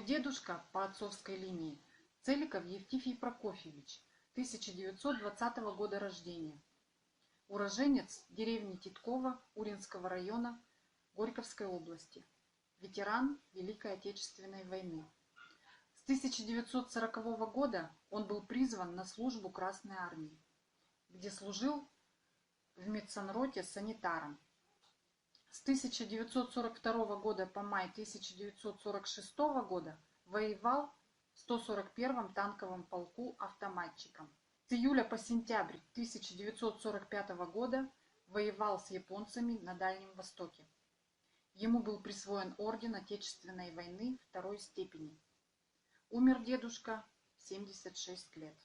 Мой дедушка по отцовской линии Целиков Евтифий Прокофьевич, 1920 года рождения. Уроженец деревни Титкова Уринского района Горьковской области. Ветеран Великой Отечественной войны. С 1940 года он был призван на службу Красной Армии, где служил в медсанроте санитаром. С 1942 года по май 1946 года воевал в 141-м танковом полку автоматчиком. С июля по сентябрь 1945 года воевал с японцами на Дальнем Востоке. Ему был присвоен орден Отечественной войны второй степени. Умер дедушка в 76 лет.